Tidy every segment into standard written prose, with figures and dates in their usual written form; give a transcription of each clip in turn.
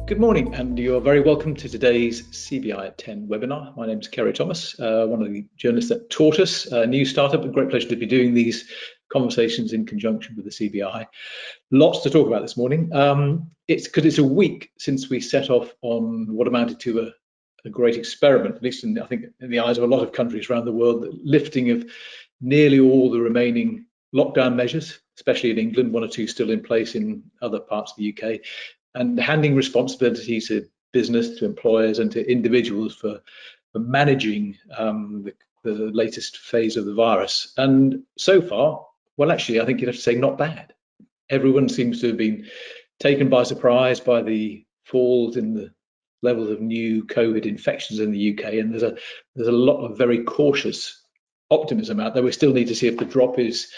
Good morning, and you're very welcome to today's CBI at 10 webinar. My name is Kerry Thomas, one of the journalists at Tortoise, a new startup. A great pleasure to be doing these conversations in conjunction with the CBI. Lots to talk about this morning. It's because it's a week since we set off on what amounted to a great experiment, at least I think in the eyes of a lot of countries around the world, the lifting of nearly all the remaining lockdown measures, especially in England, one or two still in place in other parts of the UK, and handing responsibility to business, to employers, and to individuals for managing the latest phase of the virus. And so far, well, actually, I think you'd have to say not bad. Everyone seems to have been taken by surprise by the falls in the levels of new COVID infections in the UK, and there's a lot of very cautious optimism out there. We still need to see if the drop is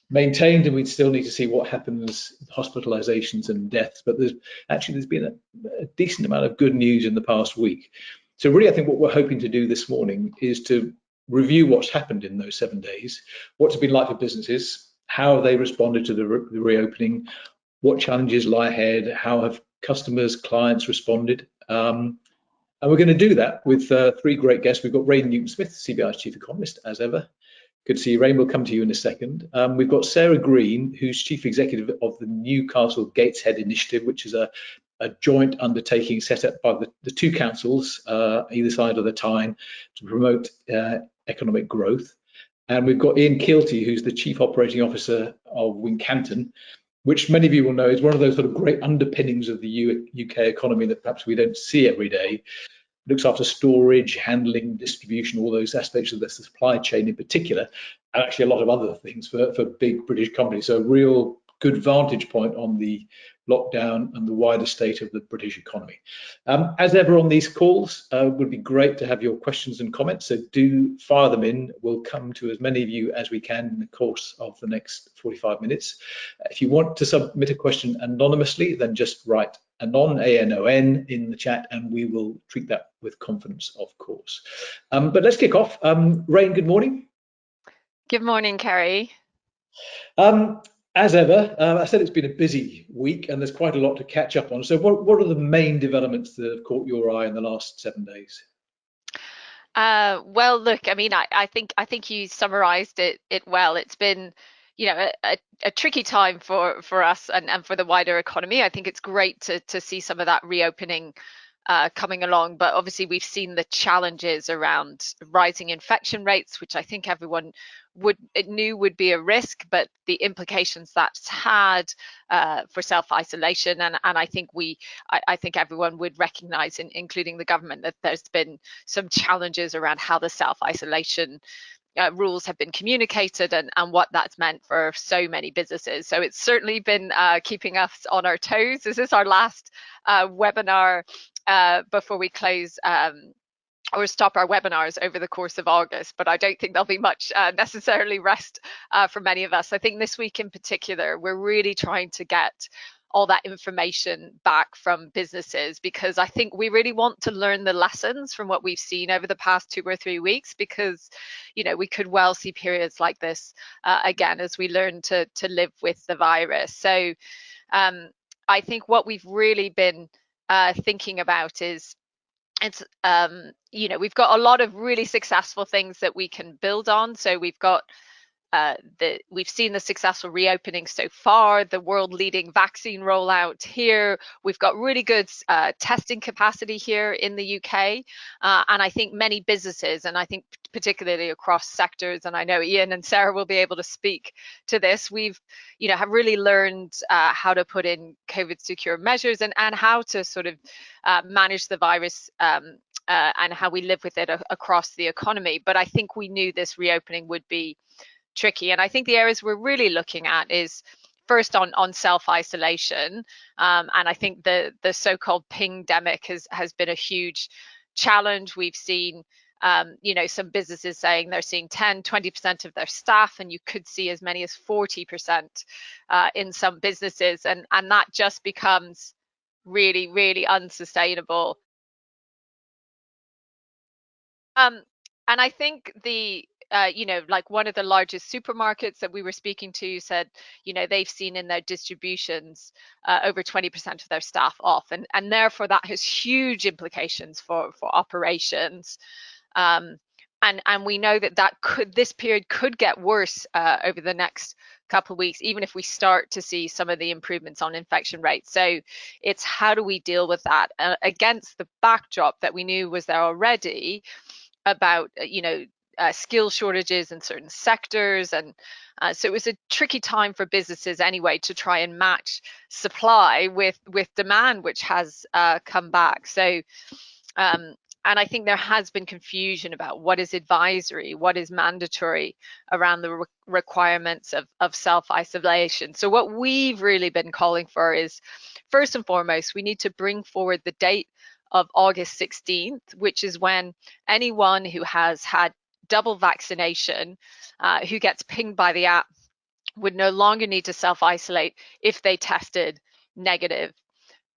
maintained, and we still need to see what happens with hospitalizations and deaths. But there's been a decent amount of good news in the past week. So really, I think what we're hoping to do this morning is to review what's happened in those 7 days, what's it been like for businesses, how have they responded to the reopening, what challenges lie ahead, how have customers, clients responded. And we're going to do that with three great guests. We've got Ray Newton-Smith, CBI's chief economist, as ever. Good to see you, Ray. We'll come to you in a second. We've got Sarah Green, who's chief executive of the Newcastle Gateshead Initiative, which is a joint undertaking set up by the two councils, either side of the Tyne, to promote economic growth. And we've got Ian Keelty, who's the chief operating officer of Wincanton, which many of you will know is one of those sort of great underpinnings of the UK economy that perhaps we don't see every day. Looks after storage, handling, distribution, all those aspects of the supply chain in particular, and actually a lot of other things for big British companies. So a real good vantage point on the lockdown and the wider state of the British economy. As ever on these calls, it would be great to have your questions and comments, so do fire them in. We'll come to as many of you as we can in the course of the next 45 minutes. If you want to submit a question anonymously, then just write anon, A-N-O-N, in the chat, and we will treat that with confidence, of course. But let's kick off. Rain, good morning. Good morning, Kerry. As ever, I said it's been a busy week and there's quite a lot to catch up on. So what are the main developments that have caught your eye in the last 7 days? Well, look, I mean, I think you summarised it well. It's been, a tricky time for us and for the wider economy. I think it's great to see some of that reopening coming along, but obviously we've seen the challenges around rising infection rates, which I think everyone knew would be a risk, but the implications that's had for self-isolation, and I think everyone would recognise, including the government, that there's been some challenges around how the self-isolation rules have been communicated and what that's meant for so many businesses. So it's certainly been keeping us on our toes. This is our last webinar before we close or stop our webinars over the course of August, but I don't think there'll be much necessarily rest for many of us. I think this week in particular, we're really trying to get all that information back from businesses, because I think we really want to learn the lessons from what we've seen over the past 2 or 3 weeks, because we could well see periods like this again as we learn to live with the virus. So I think what we've really been thinking about is we've got a lot of really successful things that we can build on. So we've got we've seen the successful reopening so far, the world-leading vaccine rollout here. We've got really good testing capacity here in the UK, and I think many businesses, and I think particularly across sectors, and I know Ian and Sarah will be able to speak to this, we've have really learned how to put in COVID secure measures and how to sort of manage the virus and how we live with it across the economy. But I think we knew this reopening would be tricky, and I think the areas we're really looking at is first on self-isolation, and I think the so-called pingdemic has been a huge challenge. We've seen some businesses saying they're seeing 10-20% of their staff, and you could see as many as 40% in some businesses, and that just becomes really, really unsustainable. And I think the like one of the largest supermarkets that we were speaking to said, they've seen in their distributions over 20% of their staff off, and therefore that has huge implications for operations. And we know that this period could get worse over the next couple of weeks, even if we start to see some of the improvements on infection rates. So it's how do we deal with that against the backdrop that we knew was there already about skill shortages in certain sectors, and so it was a tricky time for businesses anyway to try and match supply with demand, which has come back. So and I think there has been confusion about what is advisory, what is mandatory around the requirements of self-isolation. So what we've really been calling for is, first and foremost, we need to bring forward the date of August 16th, which is when anyone who has had double vaccination, who gets pinged by the app, would no longer need to self-isolate if they tested negative.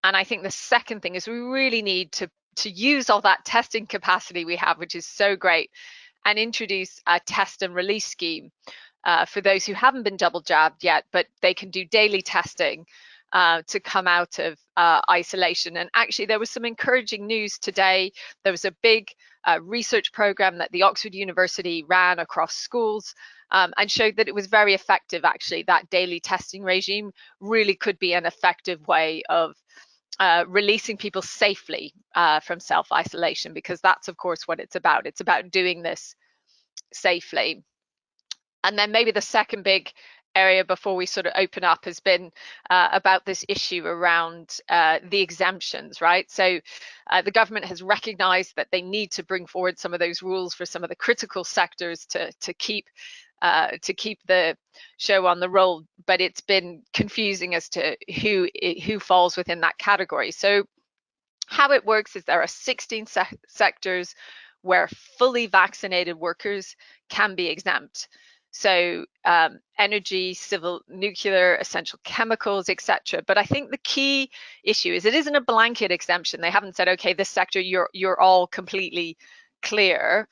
And I think the second thing is we really need to use all that testing capacity we have, which is so great, and introduce a test and release scheme for those who haven't been double jabbed yet, but they can do daily testing to come out of isolation. And actually, there was some encouraging news today. There was a big research program that the Oxford University ran across schools and showed that it was very effective. Actually, that daily testing regime really could be an effective way of releasing people safely from self-isolation, because that's of course what it's about. It's about doing this safely. And then maybe the second big area before we sort of open up has been about this issue around the exemptions, right? So the government has recognized that they need to bring forward some of those rules for some of the critical sectors to keep the show on the roll, but it's been confusing as to who falls within that category. So how it works is there are 16 sectors where fully vaccinated workers can be exempt. So energy, civil, nuclear, essential chemicals, etc. But I think the key issue is it isn't a blanket exemption. They haven't said, okay, this sector you're all completely clear.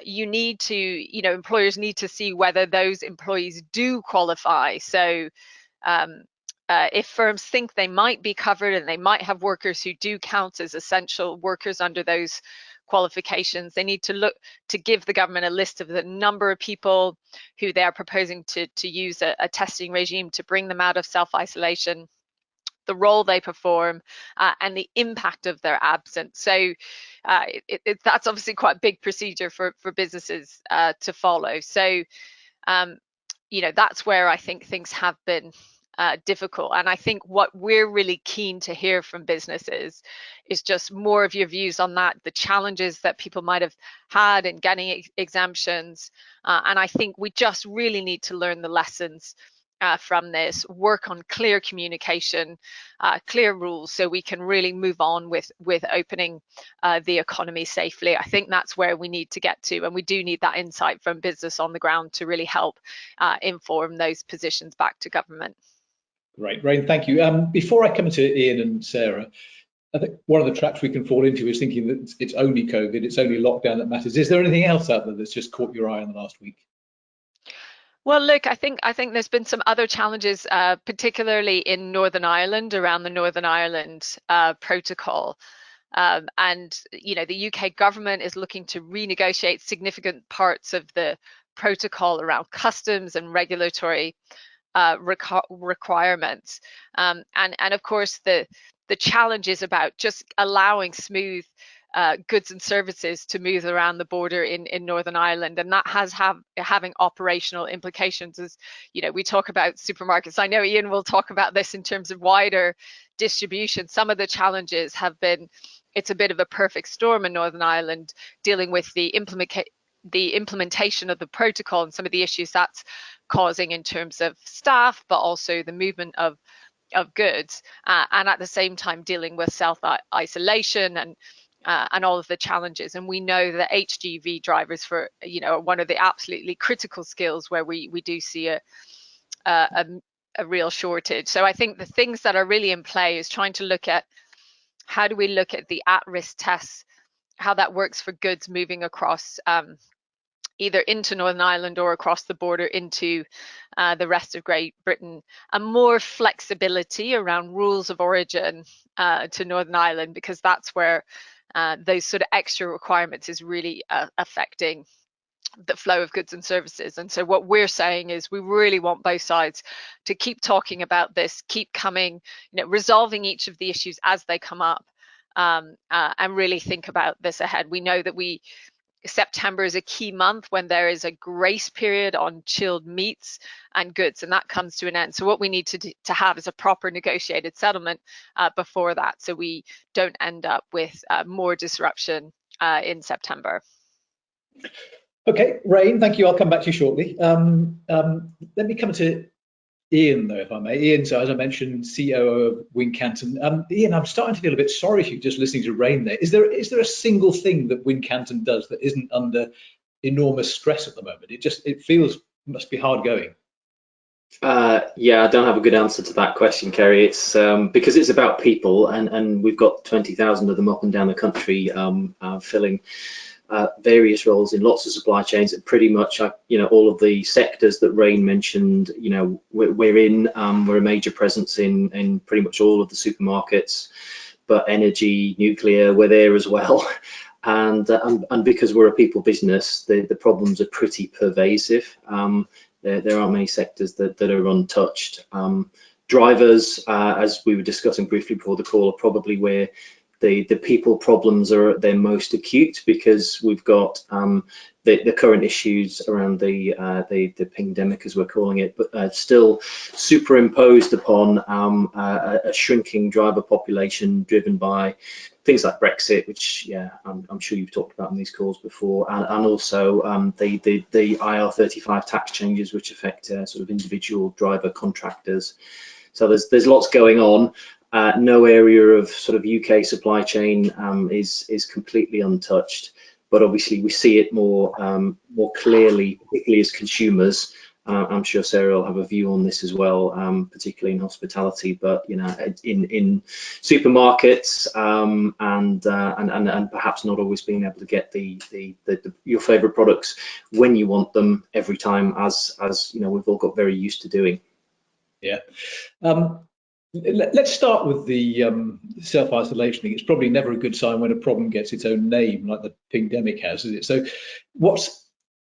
You need to, employers need to see whether those employees do qualify. So if firms think they might be covered and they might have workers who do count as essential workers under those qualifications, they need to look to give the government a list of the number of people who they are proposing to use a testing regime to bring them out of self-isolation, the role they perform, and the impact of their absence. So that's obviously quite a big procedure for businesses to follow. So that's where I think things have been difficult. And I think what we're really keen to hear from businesses is just more of your views on that, the challenges that people might have had in getting exemptions. And I think we just really need to learn the lessons from this, work on clear communication, clear rules, so we can really move on with opening the economy safely. I think that's where we need to get to, and we do need that insight from business on the ground to really help inform those positions back to government. Great, Rain, thank you. Before I come to Ian and Sarah, I think one of the traps we can fall into is thinking that it's only COVID, it's only lockdown that matters. Is there anything else out there that's just caught your eye in the last week? Well, look, I think there's been some other challenges, particularly in Northern Ireland, around the Northern Ireland protocol. And the UK government is looking to renegotiate significant parts of the protocol around customs and regulatory requirements. And of course, the challenge is about just allowing smooth goods and services to move around the border in Northern Ireland, and that has having operational implications. As we talk about supermarkets, I know Ian will talk about this in terms of wider distribution. Some of the challenges have been, it's a bit of a perfect storm in Northern Ireland, dealing with the implementation of the protocol and some of the issues that's causing in terms of staff, but also the movement of goods, and at the same time dealing with self-isolation and all of the challenges. And we know that HGV drivers are one of the absolutely critical skills where we do see a real shortage. So I think the things that are really in play is trying to look at how do we look at the at-risk tests, how that works for goods moving across either into Northern Ireland or across the border into the rest of Great Britain, and more flexibility around rules of origin to Northern Ireland, because that's where those sort of extra requirements is really affecting the flow of goods and services. And so what we're saying is we really want both sides to keep talking about this, keep coming, resolving each of the issues as they come up, and really think about this ahead. We know that September is a key month when there is a grace period on chilled meats and goods, and that comes to an end. So what we need to have is a proper negotiated settlement before that, so we don't end up with more disruption in September. Okay, Rain, thank you. I'll come back to you shortly. Let me come to Ian, though, if I may. Ian, so as I mentioned, COO of Wincanton. Ian, I'm starting to feel a bit sorry for you just listening to Rain there. Is there a single thing that Wincanton does that isn't under enormous stress at the moment? It feels must be hard going. Yeah, I don't have a good answer to that question, Kerry. It's because it's about people, and we've got 20,000 of them up and down the country filling various roles in lots of supply chains, and pretty much all of the sectors that Rain mentioned, we're in. We're a major presence in pretty much all of the supermarkets, but energy, nuclear, we're there as well. And because we're a people business, the problems are pretty pervasive. There aren't many sectors that are untouched. Drivers, as we were discussing briefly before the call, are probably where the people problems are at their most acute, because we've got the current issues around the pandemic, as we're calling it, but still superimposed upon a shrinking driver population driven by things like Brexit, which I'm sure you've talked about in these calls before, and also the IR35 tax changes, which affect sort of individual driver contractors. So there's lots going on. No area of sort of UK supply chain is completely untouched, but obviously we see it more clearly, particularly as consumers. I'm sure Sarah will have a view on this as well, particularly in hospitality, but in supermarkets and perhaps not always being able to get your favourite products when you want them every time, as we've all got very used to doing. Yeah. Let's start with the self-isolation thing. It's probably never a good sign when a problem gets its own name, like the pandemic has, is it? So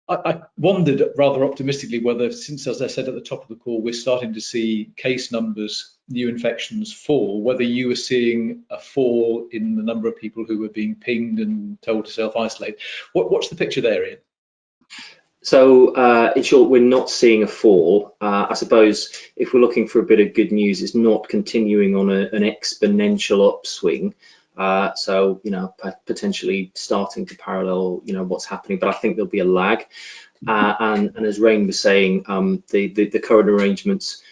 I wondered rather optimistically whether, since, as I said at the top of the call, we're starting to see case numbers, new infections fall, whether you were seeing a fall in the number of people who were being pinged and told to self-isolate. What's the picture there, Ian? So in short, we're not seeing a fall. I suppose if we're looking for a bit of good news, it's not continuing on an exponential upswing. So potentially starting to parallel what's happening, but I think there'll be a lag. And as Rain was saying, the current arrangements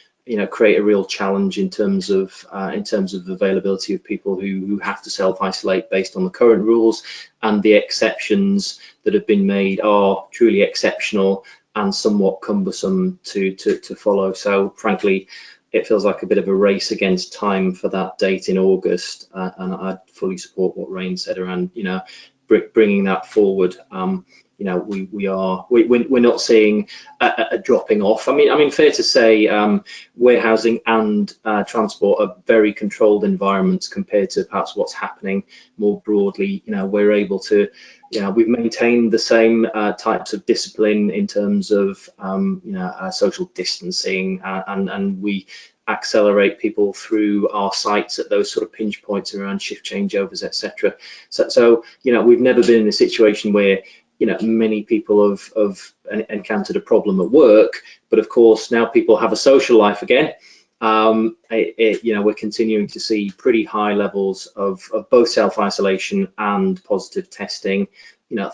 create a real challenge in terms of availability of people who have to self-isolate based on the current rules, and the exceptions that have been made are truly exceptional and somewhat cumbersome to follow. So frankly, it feels like a bit of a race against time for that date in August, and I fully support what Rain said around bringing that forward. We're not seeing a dropping off. I mean, fair to say, warehousing and transport are very controlled environments compared to perhaps what's happening more broadly. We're able to, we've maintained the same types of discipline in terms of, social distancing, and we accelerate people through our sites at those sort of pinch points around shift changeovers, etc. So we've never been in a situation where many people have encountered a problem at work, but of course now people have a social life again. We're continuing to see pretty high levels of both self-isolation and positive testing.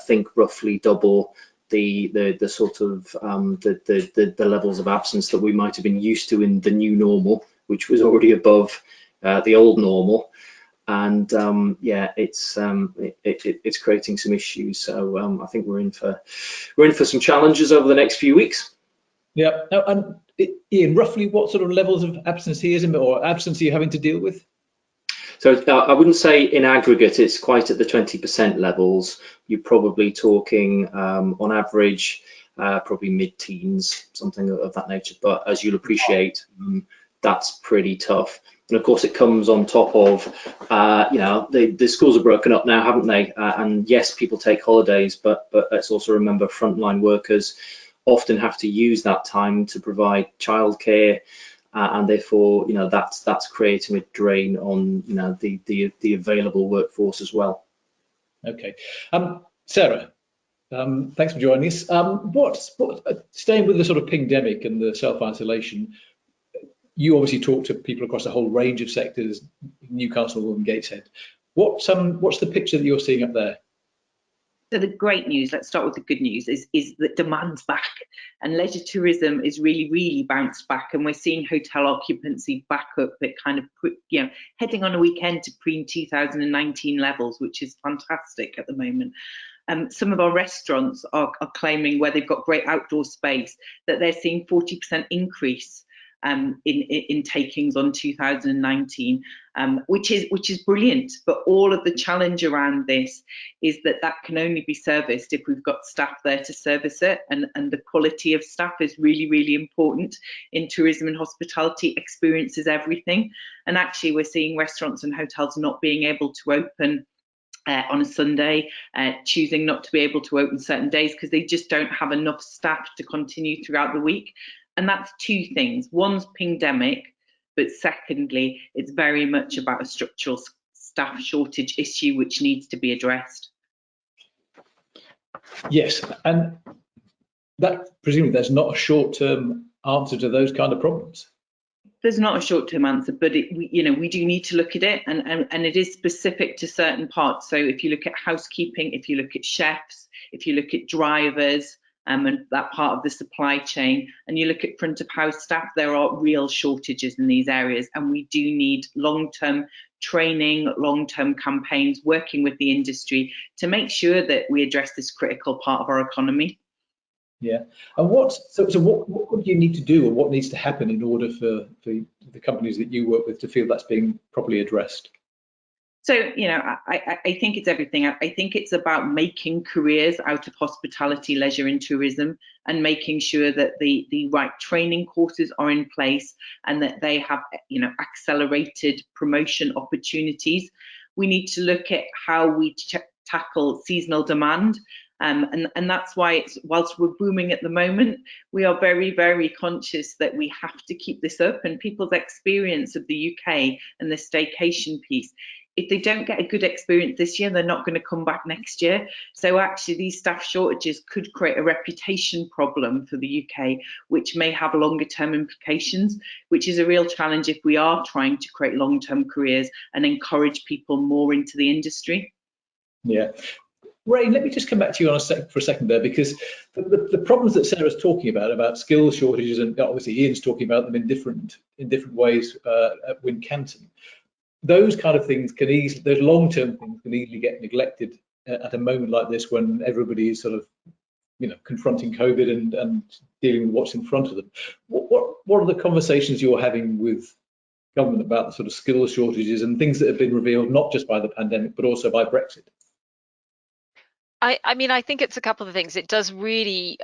Think roughly double the sort of the levels of absence that we might have been used to in the new normal, which was already above the old normal. And it's creating some issues. So I think we're in for some challenges over the next few weeks. Yeah. Now, and Ian, roughly what sort of levels of absenteeism or absence are you having to deal with? So I wouldn't say in aggregate it's quite at the 20% levels. You're probably talking on average, probably mid-teens, something of that nature. But as you'll appreciate, that's pretty tough. And of course, it comes on top of, you know, the schools are broken up now, haven't they? And yes, people take holidays, but let's also remember frontline workers often have to use that time to provide childcare. And therefore, you know, that's creating a drain on, you know, the available workforce as well. Okay, Sarah, thanks for joining us. Staying with the sort of pingdemic and the self-isolation, you obviously talk to people across a whole range of sectors, Newcastle and Gateshead. What's the picture that you're seeing up there? So the great news, let's start with the good news, is that demand's back, and leisure tourism is really bounced back, and we're seeing hotel occupancy back up at kind of, you know, heading on a weekend to pre-2019 levels, which is fantastic at the moment. Some of our restaurants are claiming, where they've got great outdoor space, that they're seeing 40% increase in takings on 2019, which is brilliant. But all of the challenge around this is that can only be serviced if we've got staff there to service it, and the quality of staff is really important in tourism and hospitality. Experience is everything, and actually we're seeing restaurants and hotels not being able to open on a Sunday, choosing not to be able to open certain days because they just don't have enough staff to continue throughout the week. And that's two things. One's pingdemic, but secondly, it's very much about a structural staff shortage issue which needs to be addressed. Yes, and that presumably there's not a short-term answer to those kind of problems. There's not a short-term answer, but we do need to look at it, and it is specific to certain parts. So if you look at housekeeping, if you look at chefs, if you look at drivers, and that part of the supply chain, and you look at front of house staff, there are real shortages in these areas, and we do need long-term training, long-term campaigns, working with the industry to make sure that we address this critical part of our economy. Yeah, and what do you need to do, or what needs to happen in order for the companies that you work with to feel that's being properly addressed? So, you know, I think it's everything. I think it's about making careers out of hospitality, leisure and tourism, and making sure that the right training courses are in place and that they have, you know, accelerated promotion opportunities. We need to look at how we tackle seasonal demand. And that's why whilst we're booming at the moment, we are very conscious that we have to keep this up, and people's experience of the UK and the staycation piece, if they don't get a good experience this year, they're not going to come back next year. So actually these staff shortages could create a reputation problem for the UK, which may have longer term implications, which is a real challenge if we are trying to create long-term careers and encourage people more into the industry. Yeah. Ray, let me just come back to you for a second there, because the problems that Sarah's talking about skills shortages, and obviously Ian's talking about them in different ways at Wincanton. Those kind of things those long-term things can easily get neglected at a moment like this, when everybody is sort of, you know, confronting COVID and dealing with what's in front of them. What are the conversations you're having with government about the sort of skills shortages and things that have been revealed not just by the pandemic but also by Brexit? I mean, I think it's a couple of things. It does really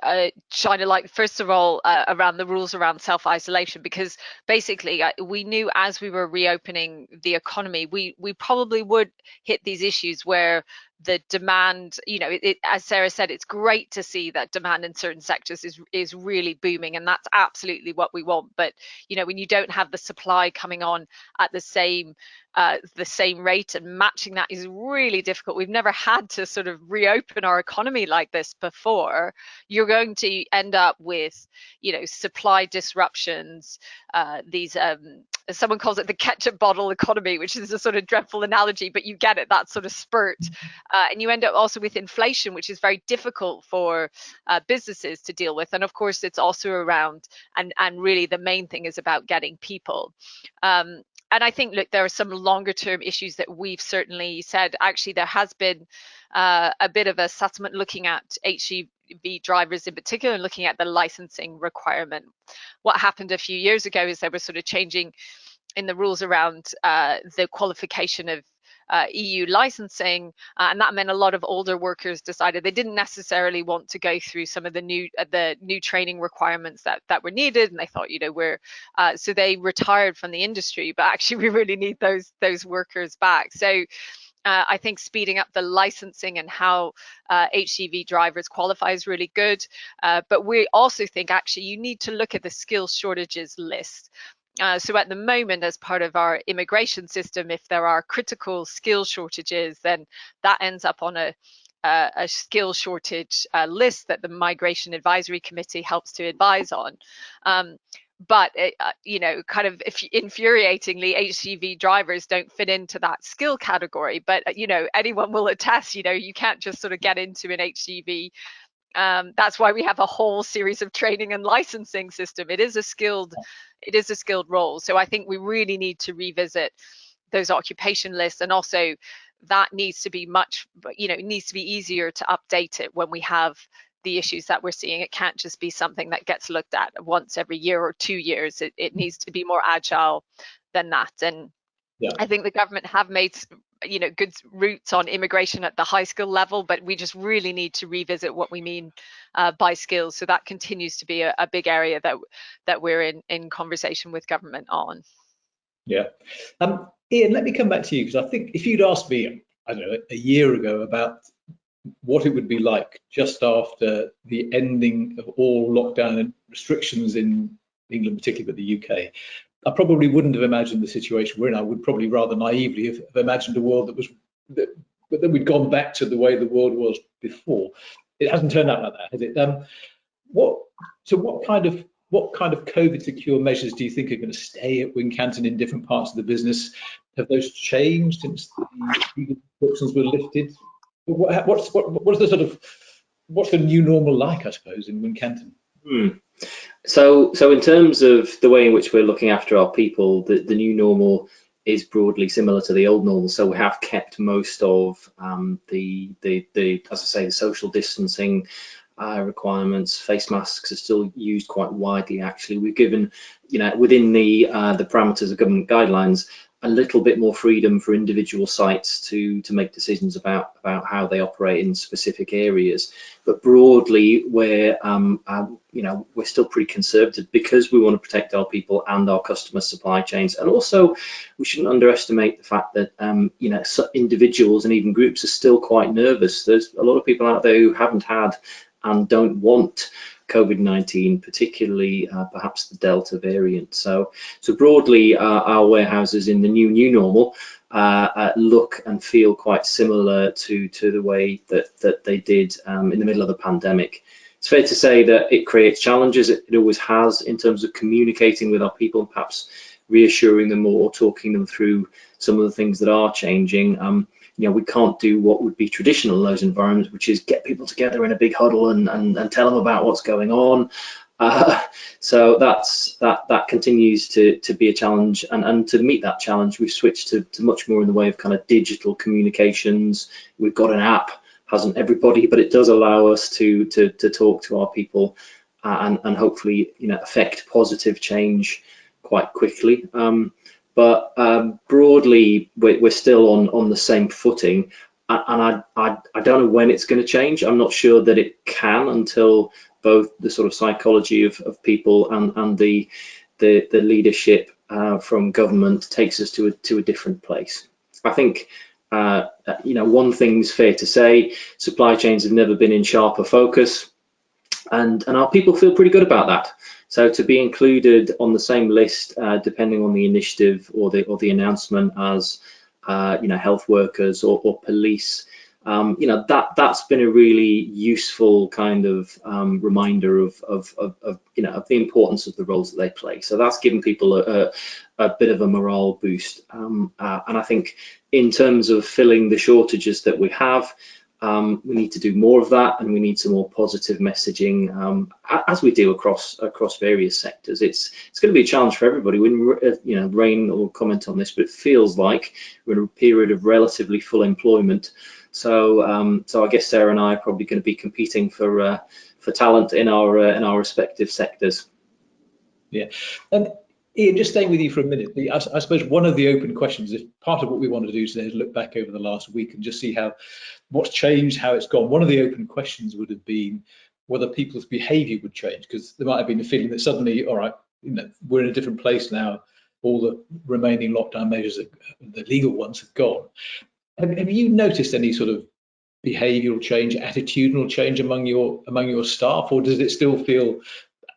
shine a light, first of all, around the rules around self-isolation, because basically we knew as we were reopening the economy, we probably would hit these issues where the demand, you know, as Sarah said, it's great to see that demand in certain sectors is really booming, and that's absolutely what we want. But, you know, when you don't have the supply coming on at the same rate, and matching that is really difficult. We've never had to sort of reopen our economy like this before. You're going to end up with, you know, supply disruptions, these someone calls it the ketchup bottle economy, which is a sort of dreadful analogy, but you get it, that sort of spurt. And you end up also with inflation, which is very difficult for businesses to deal with. And of course, it's also around, and really the main thing is about getting people. And I think, look, there are some longer term issues that we've certainly said. Actually, there has been a bit of a settlement looking at HGV drivers in particular, and looking at the licensing requirement. What happened a few years ago is they were sort of changing rules around the qualification of EU licensing, and that meant a lot of older workers decided they didn't necessarily want to go through some of the new training requirements that were needed, and they thought, so they retired from the industry. But actually, we really need those workers back. So I think speeding up the licensing and how HGV drivers qualify is really good. But we also think actually you need to look at the skills shortages list. So at the moment, as part of our immigration system, if there are critical skill shortages, then that ends up on a skill shortage list that the Migration Advisory Committee helps to advise on. But kind of infuriatingly, HGV drivers don't fit into that skill category. But anyone will attest, you can't just sort of get into an HGV. That's why we have a whole series of training and licensing system. It is a skilled role. So I think we really need to revisit those occupation lists, and also that needs to be needs to be easier to update it when we have the issues that we're seeing. It can't just be something that gets looked at once every year or 2 years. It needs to be more agile than that. And yeah, I think the government have made good routes on immigration at the high skill level, but we just really need to revisit what we mean by skills. So that continues to be a big area that we're in conversation with government on. Yeah. Ian, let me come back to you, because I think if you'd asked me, I don't know, a year ago about what it would be like just after the ending of all lockdown and restrictions in England, particularly but the UK, I probably wouldn't have imagined the situation we're in. I would probably rather naively have imagined a world that we'd gone back to the way the world was before. It hasn't turned out like that, has it? What kind of COVID secure measures do you think are going to stay at Wincanton in different parts of the business? Have those changed since the restrictions were lifted? What's the new normal like, I suppose, in Wincanton? So in terms of the way in which we're looking after our people, the new normal is broadly similar to the old normal. So we have kept most of the as I say, the social distancing requirements. Face masks are still used quite widely. Actually, we've given, within the parameters of government guidelines, a little bit more freedom for individual sites to make decisions about how they operate in specific areas. But broadly, we're still pretty conservative, because we want to protect our people and our customer supply chains. And also, we shouldn't underestimate the fact that individuals and even groups are still quite nervous. There's a lot of people out there who haven't had and don't want COVID-19, particularly perhaps the Delta variant. So broadly, our warehouses in the new normal look and feel quite similar to the way that they did in the middle of the pandemic. It's fair to say that it creates challenges. It always has, in terms of communicating with our people, and perhaps reassuring them or talking them through some of the things that are changing. We can't do what would be traditional in those environments, which is get people together in a big huddle and tell them about what's going on. So that continues to be a challenge, and to meet that challenge, we've switched to much more in the way of kind of digital communications. We've got an app, hasn't everybody, but it does allow us to talk to our people and hopefully affect positive change quite quickly. But broadly, we're still on the same footing, and I don't know when it's going to change. I'm not sure that it can, until both the sort of psychology of people and the leadership from government takes us to a different place. I think one thing's fair to say: supply chains have never been in sharper focus, and our people feel pretty good about that. So to be included on the same list, depending on the initiative or the announcement, as health workers or police, that's been a really useful kind of reminder of the importance of the roles that they play. So that's given people a bit of a morale boost. And I think in terms of filling the shortages that we have, we need to do more of that, and we need some more positive messaging as we do across various sectors. It's going to be a challenge for everybody. When Rain will comment on this, but it feels like we're in a period of relatively full employment. So I guess Sarah and I are probably going to be competing for talent in our respective sectors. Yeah, and Ian, just staying with you for a minute, I suppose one of the open questions, if part of what we want to do today is look back over the last week and just see what's changed, how it's gone. One of the open questions would have been whether people's behaviour would change, because there might have been a feeling that suddenly, all right, we're in a different place now. All the remaining lockdown measures, the legal ones, have gone. Have you noticed any sort of behavioural change, attitudinal change among your staff, or does it still feel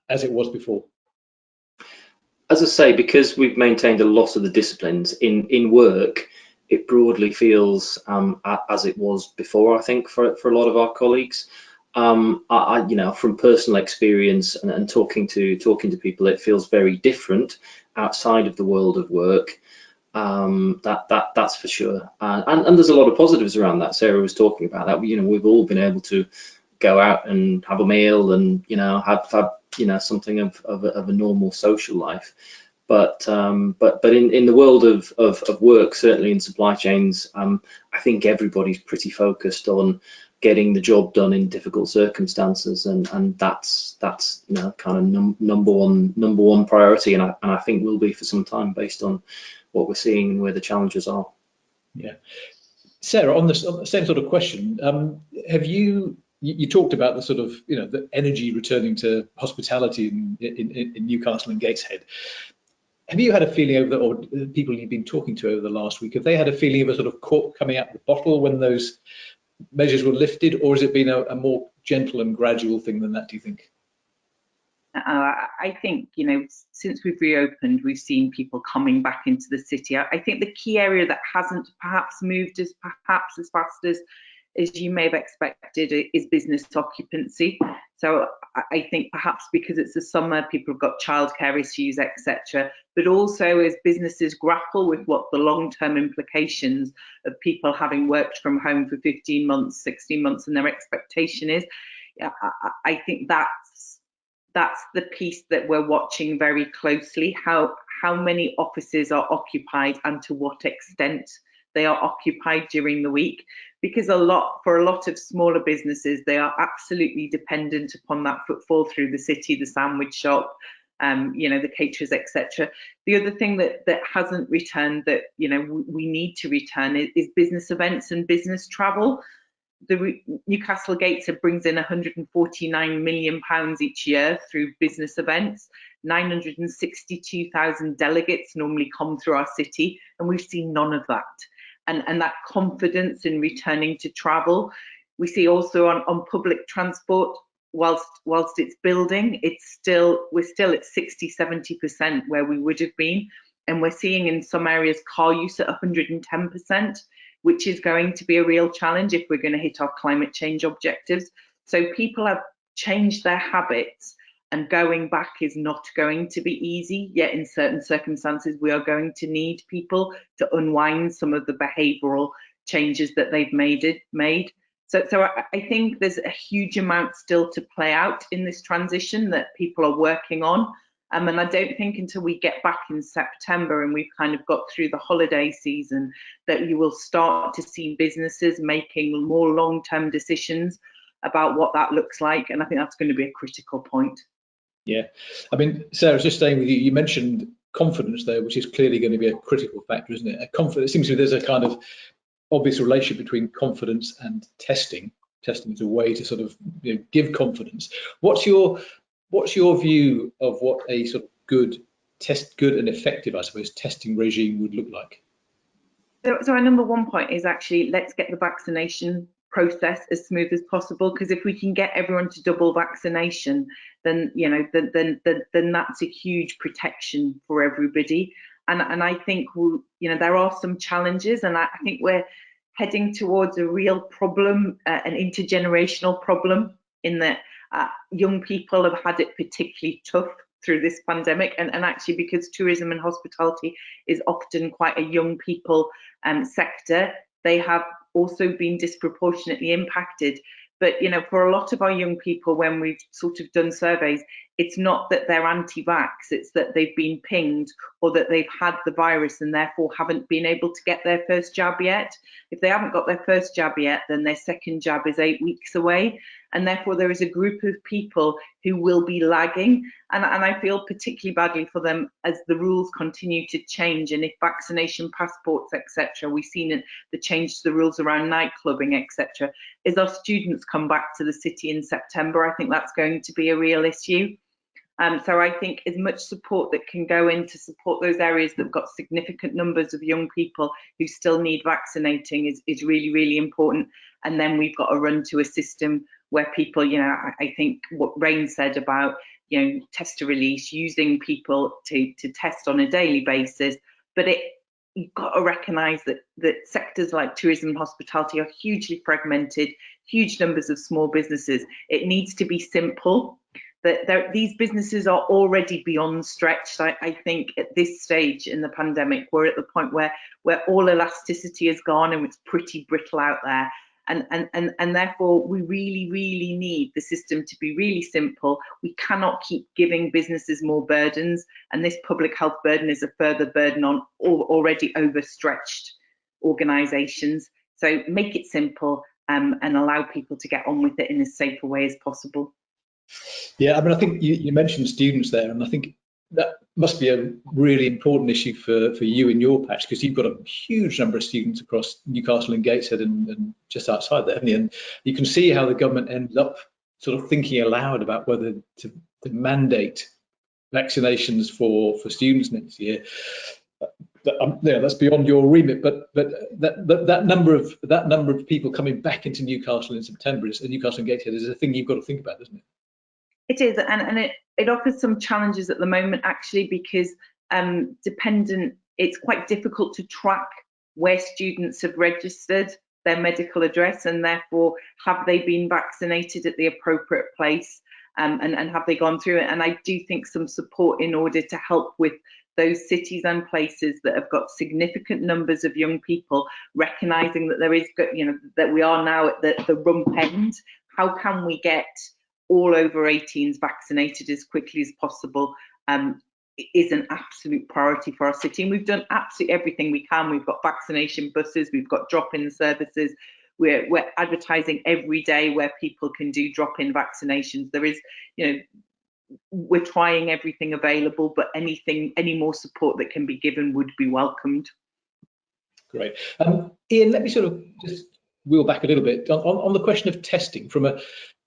as it was before? As I say, because we've maintained a lot of the disciplines in work, it broadly feels as it was before, I think, for a lot of our colleagues. From personal experience and talking to people, it feels very different outside of the world of work. That's for sure. And there's a lot of positives around that. Sarah was talking about that. We've all been able to go out and have a meal and have something of a normal social life. But in the world of work, certainly in supply chains, I think everybody's pretty focused on getting the job done in difficult circumstances, and that's kind of number one priority, and I think will be for some time based on what we're seeing and where the challenges are. Yeah, Sarah, on the same sort of question, have you talked about the sort of the energy returning to hospitality in Newcastle and Gateshead. Have you had a feeling or people you've been talking to over the last week, have they had a feeling of a sort of cork coming out of the bottle when those measures were lifted, or has it been a more gentle and gradual thing than that, do you think? I think, since we've reopened, we've seen people coming back into the city. I think the key area that hasn't perhaps moved as fast as you may have expected is business occupancy. So I think perhaps because it's the summer, people have got childcare issues, etc. But also as businesses grapple with what the long-term implications of people having worked from home for 15 months, 16 months, and their expectation is, I think that's the piece that we're watching very closely, how many offices are occupied and to what extent they are occupied during the week, because for a lot of smaller businesses, they are absolutely dependent upon that footfall through the city, the sandwich shop, the caterers, etc. The other thing that hasn't returned that we need to return is business events and business travel. The Newcastle Gateshead brings in £149 million each year through business events. 962,000 delegates normally come through our city, and we've seen none of that. And that confidence in returning to travel, we see also on public transport. Whilst it's building, we're still at 60-70% where we would have been, and we're seeing in some areas car use at 110%. Which is going to be a real challenge if we're going to hit our climate change objectives. So people have changed their habits, and going back is not going to be easy, yet in certain circumstances we are going to need people to unwind some of the behavioural changes that they've made. So I think there's a huge amount still to play out in this transition that people are working on. And I don't think until we get back in September and we've kind of got through the holiday season that you will start to see businesses making more long-term decisions about what that looks like. And I think that's going to be a critical point. Yeah, I mean, Sarah, just staying with you, you mentioned confidence there, which is clearly going to be a critical factor, isn't it? Confidence, it seems to me there's a kind of obvious relationship between confidence and testing. Testing is a way to sort of give confidence. What's your view of what a sort of good and effective, I suppose, testing regime would look like? So our number one point is actually let's get the vaccination process as smooth as possible, because if we can get everyone to double vaccination, then then that's a huge protection for everybody. And I think there are some challenges, and I think we're heading towards a real problem, an intergenerational problem, in that young people have had it particularly tough through this pandemic, and actually because tourism and hospitality is often quite a young people sector, they have also been disproportionately impacted. But for a lot of our young people, when we've sort of done surveys, it's not that they're anti-vax, it's that they've been pinged or that they've had the virus and therefore haven't been able to get their first jab yet. If they haven't got their first jab yet, then their second jab is 8 weeks away. And therefore there is a group of people who will be lagging. And I feel particularly badly for them as the rules continue to change. And if vaccination passports, etc., we've seen the change to the rules around night clubbing, etc., as our students come back to the city in September, I think that's going to be a real issue. So I think as much support that can go in to support those areas that have got significant numbers of young people who still need vaccinating is really, really important. And then we've got to run to a system where people, you know, I think what Rain said about, you know, test to release, using people to test on a daily basis, but you've got to recognise that sectors like tourism and hospitality are hugely fragmented, huge numbers of small businesses. It needs to be simple. That these businesses are already beyond stretched. I think at this stage in the pandemic, we're at the point where all elasticity is gone and it's pretty brittle out there. And therefore, we really, really need the system to be really simple. We cannot keep giving businesses more burdens, and this public health burden is a further burden on already overstretched organisations. So make it simple and allow people to get on with it in as safe a way as possible. Yeah, I mean, I think you mentioned students there, and I think that must be a really important issue for you in your patch, because you've got a huge number of students across Newcastle and Gateshead and just outside there, haven't you? And you can see how the government ends up sort of thinking aloud about whether to mandate vaccinations for students next year. Yeah, that's beyond your remit, but that number of people coming back into Newcastle in September and Newcastle and Gateshead is a thing you've got to think about, isn't it? It is, and it offers some challenges at the moment, actually, because it's quite difficult to track where students have registered their medical address, and therefore have they been vaccinated at the appropriate place, and have they gone through it. And I do think some support in order to help with those cities and places that have got significant numbers of young people, recognising that there is, you know, that we are now at the rump end. How can we get all over 18s vaccinated as quickly as possible is an absolute priority for our city. And we've done absolutely everything we can. We've got vaccination buses, we've got drop-in services, we're advertising every day where people can do drop-in vaccinations. There is, you know, we're trying everything available, but any more support that can be given would be welcomed. Great. Ian, let me sort of just wheel back a little bit on the question of testing from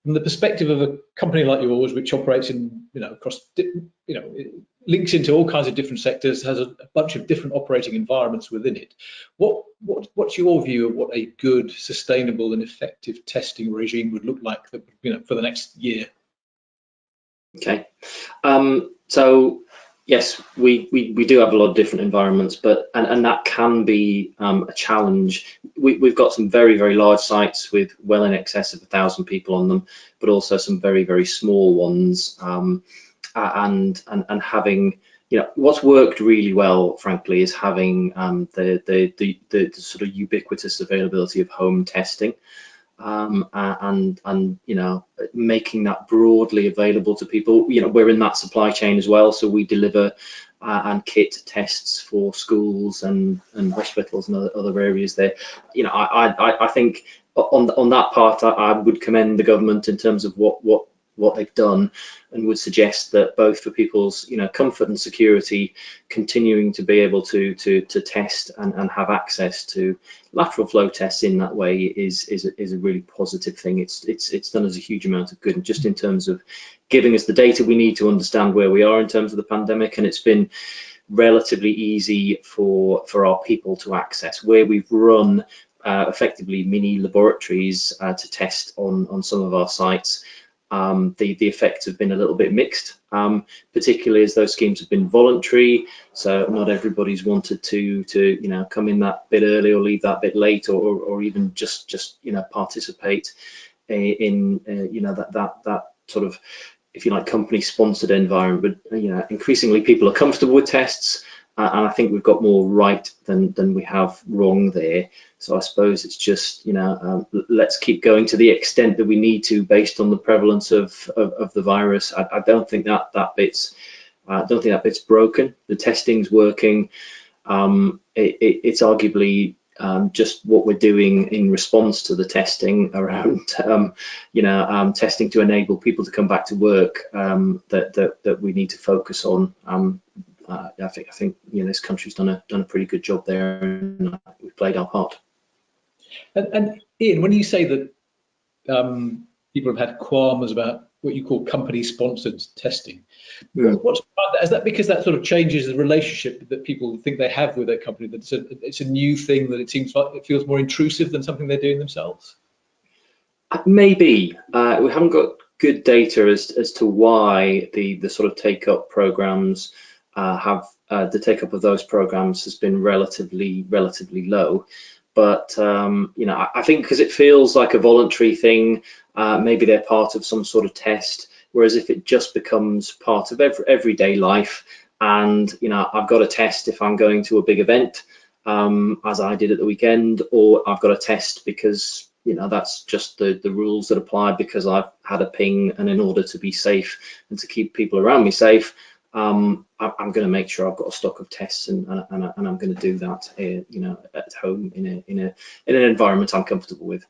the perspective of a company like yours, which operates in, you know, across, you know, links into all kinds of different sectors, has a bunch of different operating environments within it. What's your view of what a good, sustainable, and effective testing regime would look like, that, you know, for the next year? Okay, so yes, we do have a lot of different environments, but and that can be a challenge. We've got some very, very large sites with well in excess of 1,000 people on them, but also some very, very small ones, and having, you know, what's worked really well, frankly, is having the sort of ubiquitous availability of home testing. And you know, making that broadly available to people. You know, we're in that supply chain as well, so we deliver and kit tests for schools and hospitals and other areas there. You know, I think on that part, I would commend the government in terms of what they've done, and would suggest that both for people's, you know, comfort and security, continuing to be able to test and have access to lateral flow tests in that way is a really positive thing. It's done us a huge amount of good, and just in terms of giving us the data we need to understand where we are in terms of the pandemic. And it's been relatively easy for our people to access, where we've run effectively mini laboratories to test on some of our sites. The effects have been a little bit mixed, particularly as those schemes have been voluntary. So not everybody's wanted to you know, come in that bit early or leave that bit late, or even just you know, participate in you know, that sort of, if you like, company sponsored environment. But you know, increasingly people are comfortable with tests, and I think we've got more right than we have wrong there. So I suppose it's just, you know, let's keep going to the extent that we need to based on the prevalence of the virus. I don't think that bit's broken. The testing's working. It's arguably just what we're doing in response to the testing around, testing to enable people to come back to work, that we need to focus on. I think you know, this country's done a pretty good job there, and we've played our part. And Ian, when you say that people have had qualms about what you call company-sponsored testing, is that because that sort of changes the relationship that people think they have with their company? That it's a new thing, that it seems like it feels more intrusive than something they're doing themselves? Maybe we haven't got good data as to why the sort of take-up programs the take-up of those programs has been relatively low. But you know, I think because it feels like a voluntary thing, maybe they're part of some sort of test. Whereas if it just becomes part of everyday life, and you know, I've got a test if I'm going to a big event, as I did at the weekend, or I've got a test because you know, that's just the rules that apply because I've had a ping, and in order to be safe and to keep people around me safe, I'm going to make sure I've got a stock of tests, and I'm going to do that, you know, at home in an environment I'm comfortable with.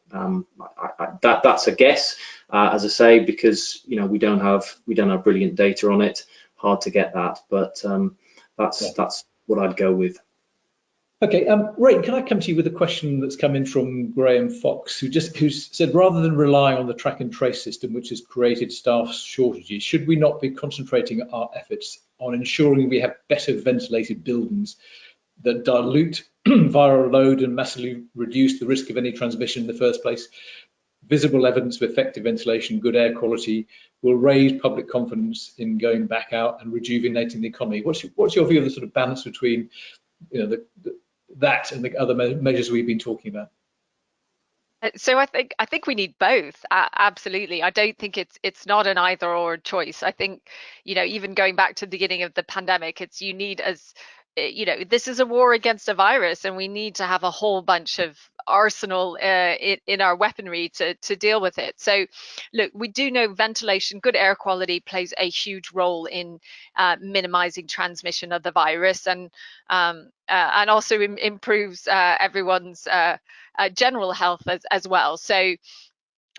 That's a guess, as I say, because you know, we don't have brilliant data on it. Hard to get that, but that's what I'd go with. Okay, Ray, can I come to you with a question that's come in from Graham Fox, who said, rather than relying on the track and trace system, which has created staff shortages, should we not be concentrating our efforts on ensuring we have better ventilated buildings that dilute viral load and massively reduce the risk of any transmission in the first place? Visible evidence of effective ventilation, good air quality will raise public confidence in going back out and rejuvenating the economy. What's your view of the sort of balance between, you know, that and the other measures we've been talking about? So I think we need both. Absolutely. I don't think it's not an either or choice. I think, you know, even going back to the beginning of the pandemic, you need, as you know, this is a war against a virus, and we need to have a whole bunch of arsenal in our weaponry to deal with it. So look, we do know ventilation, good air quality plays a huge role in minimizing transmission of the virus, and also improves everyone's general health as well. So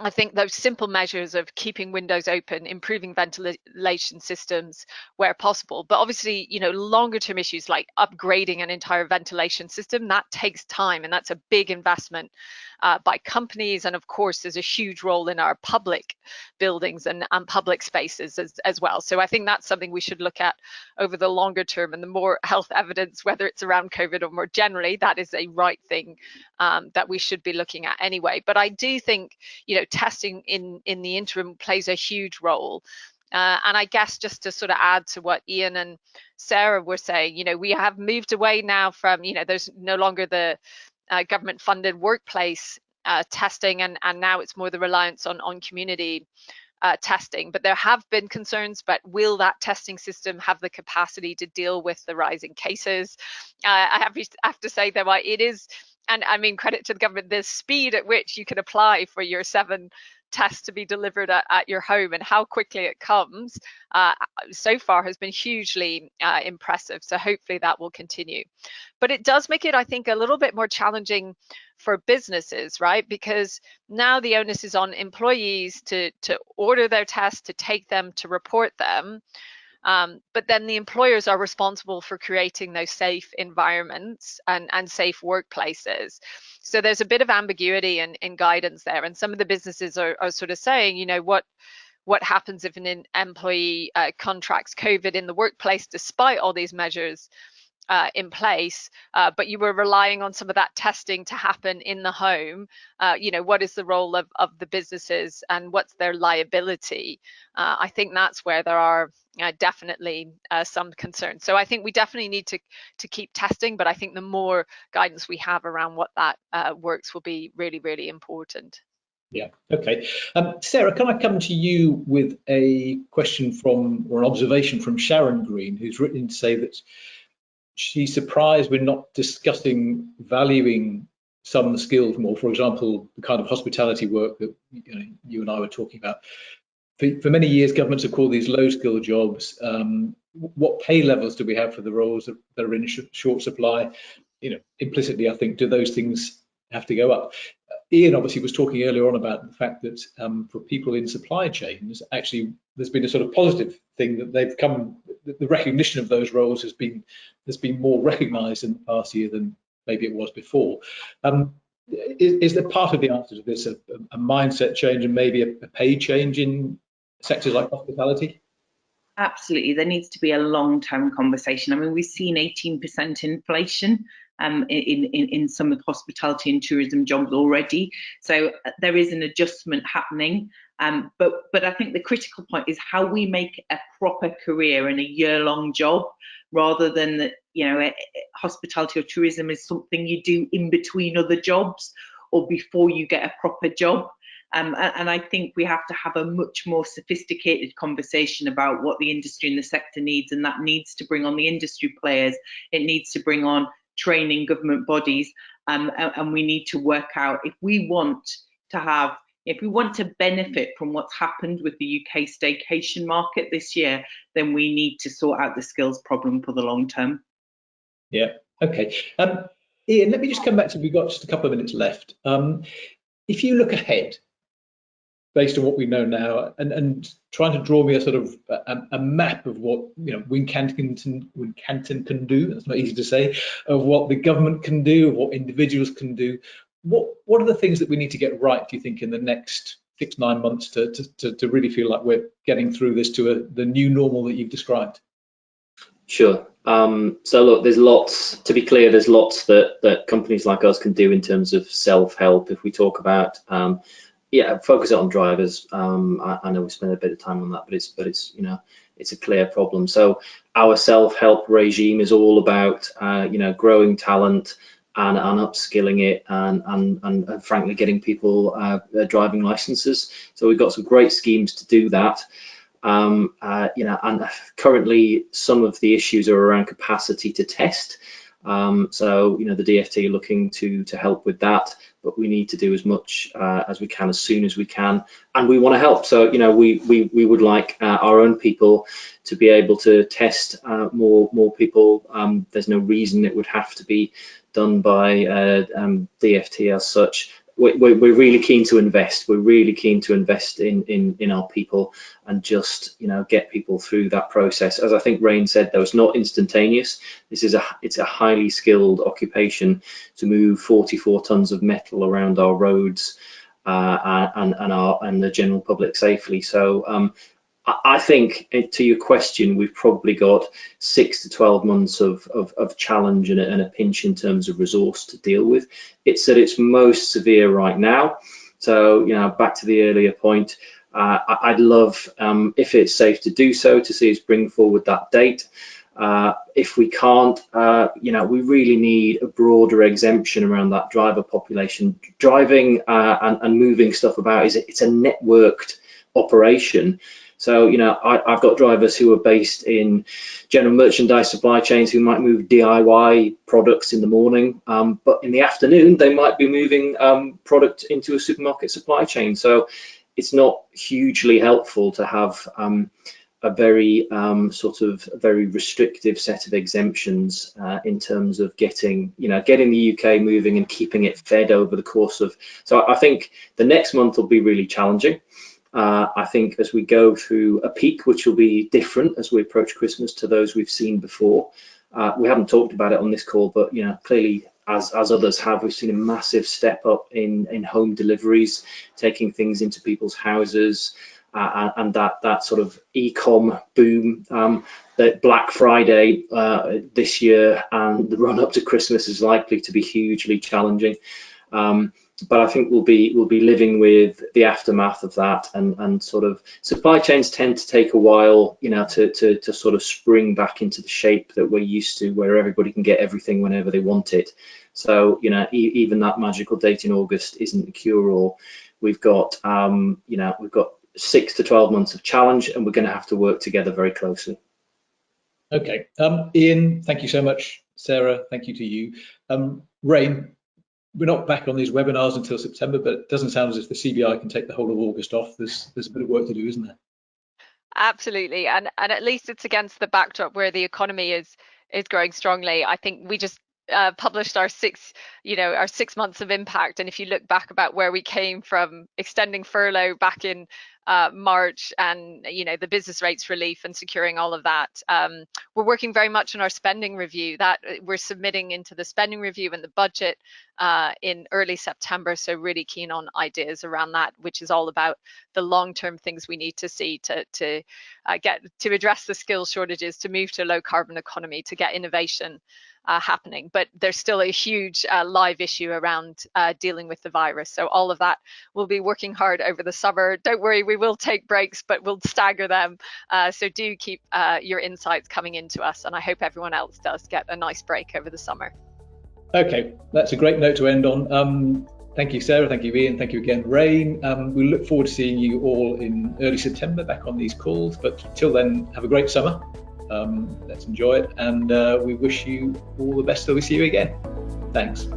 I think those simple measures of keeping windows open, improving ventilation systems where possible, but obviously, you know, longer term issues like upgrading an entire ventilation system, that takes time, and that's a big investment by companies. And of course, there's a huge role in our public buildings and public spaces as well. So I think that's something we should look at over the longer term, and the more health evidence, whether it's around COVID or more generally, that is a right thing that we should be looking at anyway. But I do think, you know, testing in the interim plays a huge role. And I guess just to sort of add to what Ian and Sarah were saying, you know, we have moved away now from, you know, there's no longer the government funded workplace testing, and now it's more the reliance on community testing. But there have been concerns, but will that testing system have the capacity to deal with the rising cases? I have to say that it is, and I mean, credit to the government, the speed at which you can apply for your 7 tests to be delivered at your home and how quickly it comes so far has been hugely impressive. So hopefully that will continue. But it does make it, I think, a little bit more challenging for businesses, right? Because now the onus is on employees to order their tests, to take them, to report them. But then the employers are responsible for creating those safe environments and safe workplaces. So there's a bit of ambiguity in guidance there. And some of the businesses are sort of saying, you know, what happens if an employee contracts COVID in the workplace despite all these measures in place, but you were relying on some of that testing to happen in the home. You know, what is the role of the businesses, and what's their liability? I think that's where there are definitely some concerns. So I think we definitely need to keep testing, but I think the more guidance we have around what that works will be really, really important. Yeah, okay. Sarah, can I come to you with a question from, or an observation from Sharon Green, who's written to say that she's surprised we're not discussing valuing some skills more. For example, the kind of hospitality work that you and I were talking about. For many years, governments have called these low-skill jobs. What pay levels do we have for the roles that are in short supply? Implicitly, I think, do those things have to go up? Ian obviously was talking earlier on about the fact that for people in supply chains, actually, there's been a sort of positive thing that they've come. The recognition of those roles has been more recognised in the past year than maybe it was before. Is there part of the answer to this a mindset change and maybe a pay change in sectors like hospitality? Absolutely, there needs to be a long-term conversation. I mean, we've seen 18% inflation in some of the hospitality and tourism jobs already, so there is an adjustment happening. But I think the critical point is how we make a proper career and a year-long job, rather than that. Hospitality or tourism is something you do in between other jobs or before you get a proper job. And I think we have to have a much more sophisticated conversation about what the industry and the sector needs, and that needs to bring on the industry players. It needs to bring on training government bodies, and we need to work out if we want to benefit from what's happened with the UK staycation market this year, then we need to sort out the skills problem for the long term. Yeah. Okay. Ian, let me just come back to, we've got just a couple of minutes left. If you look ahead, based on what we know now, and trying to draw me a sort of a map of what Wincanton can do. That's not easy to say. Of what the government can do, of what individuals can do. What are the things that we need to get right, do you think, in the next 6-9 months to really feel like we're getting through this to the new normal that you've described? Sure. So look, there's lots, to be clear, there's lots that companies like us can do in terms of self-help. If we talk about focus it on drivers. I know we spend a bit of time on that, but it's a clear problem. So our self-help regime is all about growing talent and upskilling it and frankly getting people their driving licenses. So we've got some great schemes to do that. And currently some of the issues are around capacity to test. So the DfT are looking to help with that, but we need to do as much as we can as soon as we can, and we want to help. So we would like our own people to be able to test more people. There's no reason it would have to be done by DfT as such. We're really keen to invest. We're really keen to invest in our people and just get people through that process. As I think Rain said, though, it's not instantaneous. It's a highly skilled occupation to move 44 tons of metal around our roads and the general public safely. So I think, to your question, we've probably got 6 to 12 months of challenge and a pinch in terms of resource to deal with. It's at its most severe right now. So, back to the earlier point, I'd love, if it's safe to do so, to see us bring forward that date. If we can't, we really need a broader exemption around that driver population. Driving and moving stuff about it's a networked operation. So, I've got drivers who are based in general merchandise supply chains who might move DIY products in the morning, but in the afternoon, they might be moving product into a supermarket supply chain. So it's not hugely helpful to have a very very restrictive set of exemptions in terms of getting the UK moving and keeping it fed over the course of. So I think the next month will be really challenging. I think as we go through a peak, which will be different as we approach Christmas to those we've seen before. We haven't talked about it on this call, but clearly, as others have, we've seen a massive step up in home deliveries, taking things into people's houses, and that sort of e-com boom. That Black Friday this year and the run up to Christmas is likely to be hugely challenging. But I think we'll be living with the aftermath of that, and sort of supply chains tend to take a while, to sort of spring back into the shape that we're used to, where everybody can get everything whenever they want it. So even that magical date in August isn't the cure-all. We've got 6 to 12 months of challenge, and we're going to have to work together very closely. Okay, Ian, thank you so much. Sarah, thank you to you. Rain, we're not back on these webinars until September, but it doesn't sound as if the CBI can take the whole of August off. There's a bit of work to do, isn't there? Absolutely, and at least it's against the backdrop where the economy is growing strongly. I think we just published our 6 months of impact, and if you look back about where we came from, extending furlough back in March, and the business rates relief and securing all of that, we're working very much on our spending review that we're submitting into the spending review and the budget in early September. So really keen on ideas around that, which is all about the long-term things we need to see to address the skills shortages, to move to a low carbon economy, to get innovation happening. But there's still a huge live issue around dealing with the virus. So all of that we'll be working hard over the summer. Don't worry, we will take breaks, but we'll stagger them. So do keep your insights coming into us, and I hope everyone else does get a nice break over the summer. Okay, that's a great note to end on. Thank you, Sarah. Thank you, Ian. Thank you again, Rain. We look forward to seeing you all in early September back on these calls. But till then, have a great summer. Let's enjoy it, and we wish you all the best till we see you again. Thanks.